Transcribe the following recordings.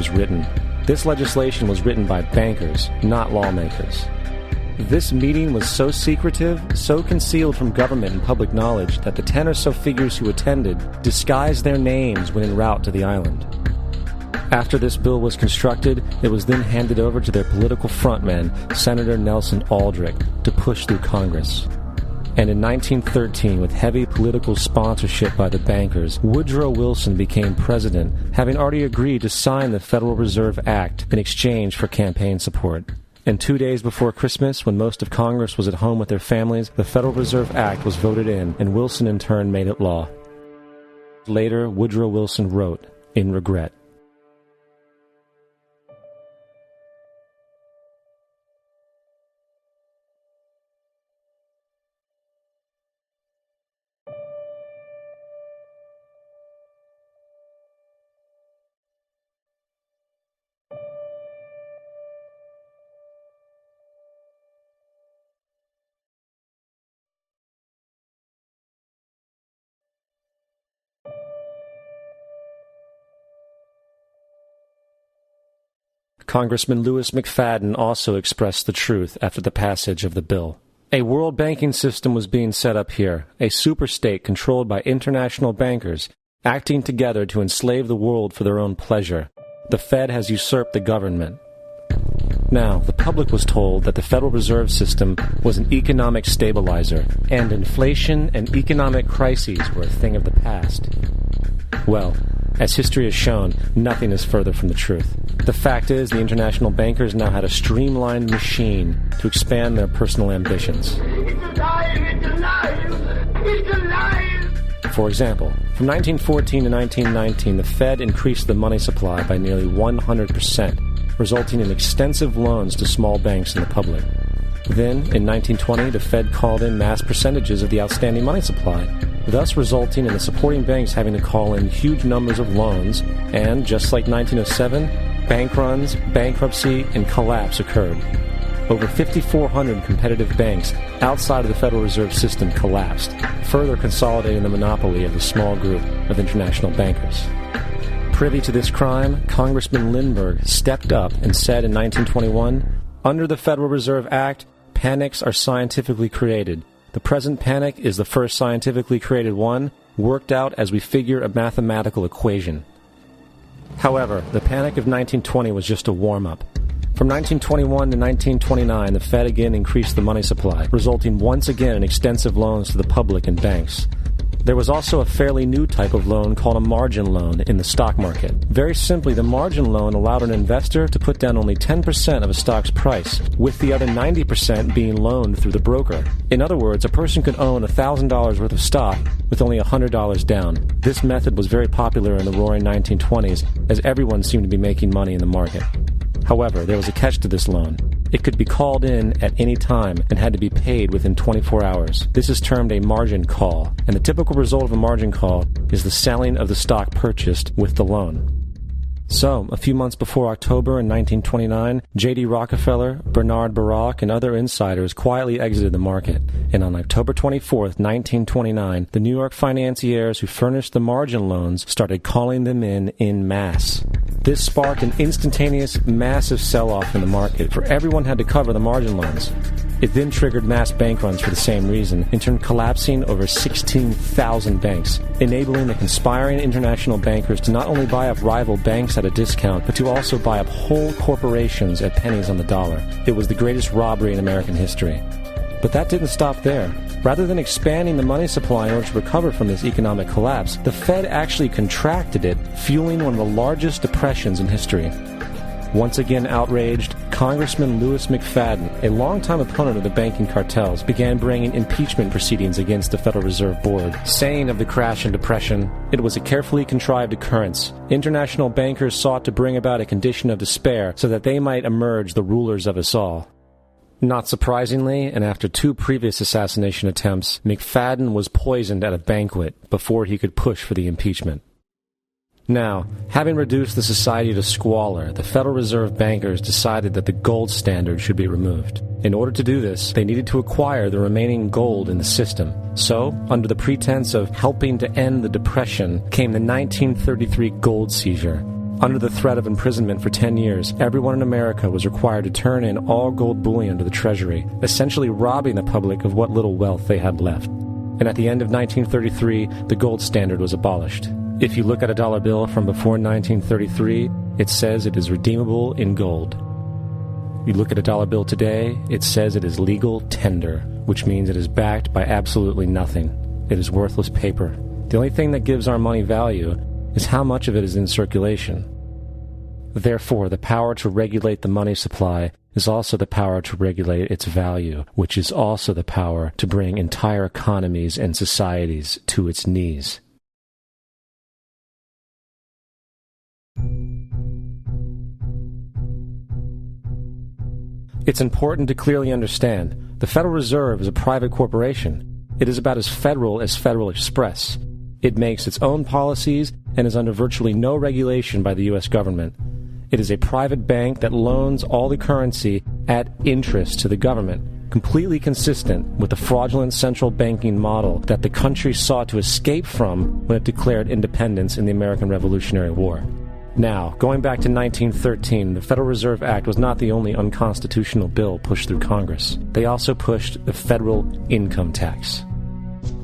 was written. This legislation was written by bankers, not lawmakers. This meeting was so secretive, so concealed from government and public knowledge that the 10 or so figures who attended disguised their names when en route to the island. After this bill was constructed, it was then handed over to their political frontman, Senator Nelson Aldrich, to push through Congress. And in 1913, with heavy political sponsorship by the bankers, Woodrow Wilson became president, having already agreed to sign the Federal Reserve Act in exchange for campaign support. And 2 days before Christmas, when most of Congress was at home with their families, the Federal Reserve Act was voted in, and Wilson in turn made it law. Later, Woodrow Wilson wrote, in regret, Congressman Louis McFadden also expressed the truth after the passage of the bill. A world banking system was being set up here, a superstate controlled by international bankers, acting together to enslave the world for their own pleasure. The Fed has usurped the government. Now, the public was told that the Federal Reserve System was an economic stabilizer, and inflation and economic crises were a thing of the past. Well, as history has shown, nothing is further from the truth. The fact is, the international bankers now had a streamlined machine to expand their personal ambitions. It's alive! It's alive! It's alive! For example, from 1914 to 1919, the Fed increased the money supply by nearly 100%, resulting in extensive loans to small banks and the public. Then, in 1920, the Fed called in mass percentages of the outstanding money supply, thus resulting in the supporting banks having to call in huge numbers of loans, and, just like 1907, bank runs, bankruptcy, and collapse occurred. Over 5,400 competitive banks outside of the Federal Reserve System collapsed, further consolidating the monopoly of the small group of international bankers. Privy to this crime, Congressman Lindbergh stepped up and said in 1921, "Under the Federal Reserve Act, panics are scientifically created. The present panic is the first scientifically created one, worked out as we figure a mathematical equation." However, the panic of 1920 was just a warm-up. From 1921 to 1929, the Fed again increased the money supply, resulting once again in extensive loans to the public and banks. There was also a fairly new type of loan called a margin loan in the stock market. Very simply, the margin loan allowed an investor to put down only 10% of a stock's price, with the other 90% being loaned through the broker. In other words, a person could own $1,000 worth of stock with only $100 down. This method was very popular in the roaring 1920s, as everyone seemed to be making money in the market. However, there was a catch to this loan. It could be called in at any time and had to be paid within 24 hours. This is termed a margin call, and the typical result of a margin call is the selling of the stock purchased with the loan. So, a few months before October in 1929, J.D. Rockefeller, Bernard Baruch, and other insiders quietly exited the market, and on October 24, 1929, the New York financiers who furnished the margin loans started calling them in masse. This sparked an instantaneous, massive sell-off in the market, for everyone had to cover the margin loans. It then triggered mass bank runs for the same reason, in turn collapsing over 16,000 banks, enabling the conspiring international bankers to not only buy up rival banks at a discount, but to also buy up whole corporations at pennies on the dollar. It was the greatest robbery in American history. But that didn't stop there. Rather than expanding the money supply in order to recover from this economic collapse, the Fed actually contracted it, fueling one of the largest depressions in history. Once again outraged, Congressman Louis McFadden, a longtime opponent of the banking cartels, began bringing impeachment proceedings against the Federal Reserve Board, saying of the crash and depression, "It was a carefully contrived occurrence. International bankers sought to bring about a condition of despair so that they might emerge the rulers of us all." Not surprisingly, and after 2 previous assassination attempts, McFadden was poisoned at a banquet before he could push for the impeachment. Now, having reduced the society to squalor, the Federal Reserve bankers decided that the gold standard should be removed. In order to do this, they needed to acquire the remaining gold in the system. So, under the pretense of helping to end the Depression, came the 1933 gold seizure. Under the threat of imprisonment for 10 years, everyone in America was required to turn in all gold bullion to the Treasury, essentially robbing the public of what little wealth they had left. And at the end of 1933, the gold standard was abolished. If you look at a dollar bill from before 1933, it says it is redeemable in gold. You look at a dollar bill today, it says it is legal tender, which means it is backed by absolutely nothing. It is worthless paper. The only thing that gives our money value is how much of it is in circulation. Therefore, the power to regulate the money supply is also the power to regulate its value, which is also the power to bring entire economies and societies to its knees. It's important to clearly understand the Federal Reserve is a private corporation. It is about as Federal Express. It makes its own policies and is under virtually no regulation by the U.S. government. It is a private bank that loans all the currency at interest to the government, completely consistent with the fraudulent central banking model that the country sought to escape from when it declared independence in the American Revolutionary War. Now, going back to 1913, the Federal Reserve Act was not the only unconstitutional bill pushed through Congress. They also pushed the federal income tax.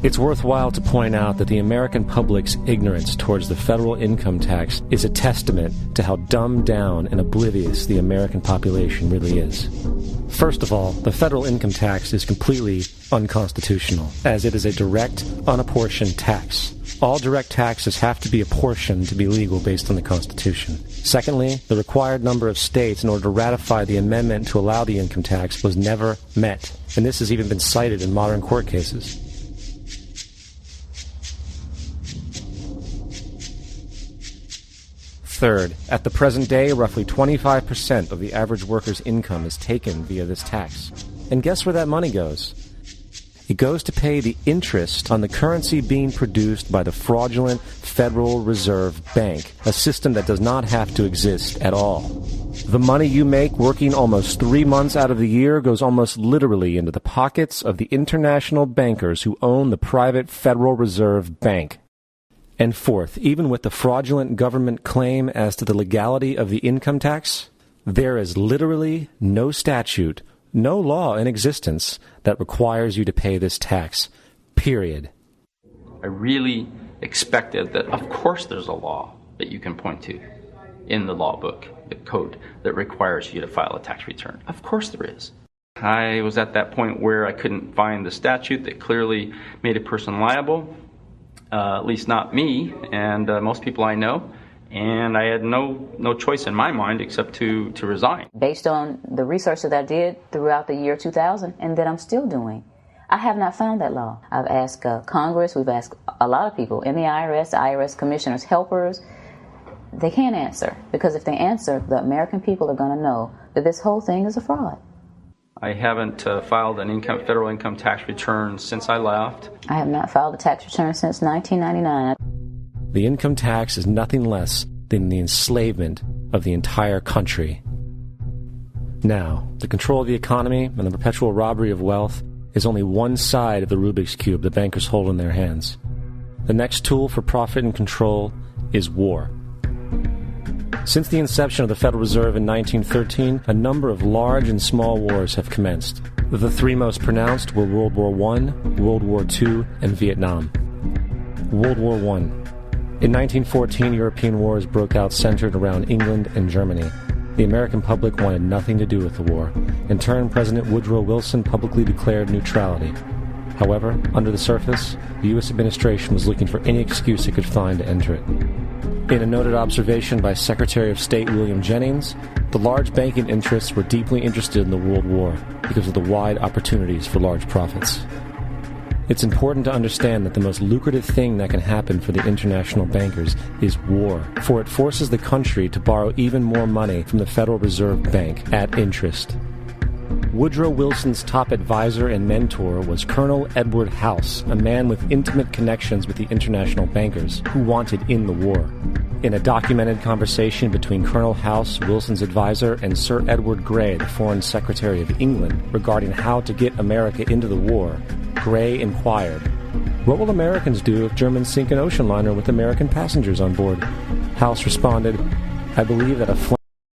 It's worthwhile to point out that the American public's ignorance towards the federal income tax is a testament to how dumbed down and oblivious the American population really is. First of all, the federal income tax is completely unconstitutional, as it is a direct, unapportioned tax. All direct taxes have to be apportioned to be legal based on the Constitution. Secondly, the required number of states in order to ratify the amendment to allow the income tax was never met, and this has even been cited in modern court cases. Third, at the present day, roughly 25% of the average worker's income is taken via this tax. And guess where that money goes? It goes to pay the interest on the currency being produced by the fraudulent Federal Reserve Bank, a system that does not have to exist at all. The money you make working almost 3 months out of the year goes almost literally into the pockets of the international bankers who own the private Federal Reserve Bank. And fourth, even with the fraudulent government claim as to the legality of the income tax, there is literally no statute, no law in existence that requires you to pay this tax, period. I really expected that, of course there's a law that you can point to in the law book, the code, that requires you to file a tax return. Of course there is. I was at that point where I couldn't find the statute that clearly made a person liable, at least not me and most people I know. And I had no choice in my mind except to resign. Based on the research that I did throughout the year 2000 and that I'm still doing, I have not found that law. I've asked Congress, we've asked a lot of people in the IRS commissioners, helpers. They can't answer, because if they answer, the American people are going to know that this whole thing is a fraud. I haven't filed an federal income tax return since I left. I have not filed a tax return since 1999. The income tax is nothing less than the enslavement of the entire country. Now, the control of the economy and the perpetual robbery of wealth is only one side of the Rubik's Cube the bankers hold in their hands. The next tool for profit and control is war. Since the inception of the Federal Reserve in 1913, a number of large and small wars have commenced. The three most pronounced were World War I, World War II, and Vietnam. World War I. In 1914, European wars broke out centered around England and Germany. The American public wanted nothing to do with the war. In turn, President Woodrow Wilson publicly declared neutrality. However, under the surface, the U.S. administration was looking for any excuse it could find to enter it. In a noted observation by Secretary of State William Jennings, the large banking interests were deeply interested in the World War because of the wide opportunities for large profits. It's important to understand that the most lucrative thing that can happen for the international bankers is war, for it forces the country to borrow even more money from the Federal Reserve Bank at interest. Woodrow Wilson's top advisor and mentor was Colonel Edward House, a man with intimate connections with the international bankers who wanted in the war. In a documented conversation between Colonel House, Wilson's advisor, and Sir Edward Grey, the Foreign Secretary of England, regarding how to get America into the war, Grey inquired, "What will Americans do if Germans sink an ocean liner with American passengers on board?" House responded, I believe that a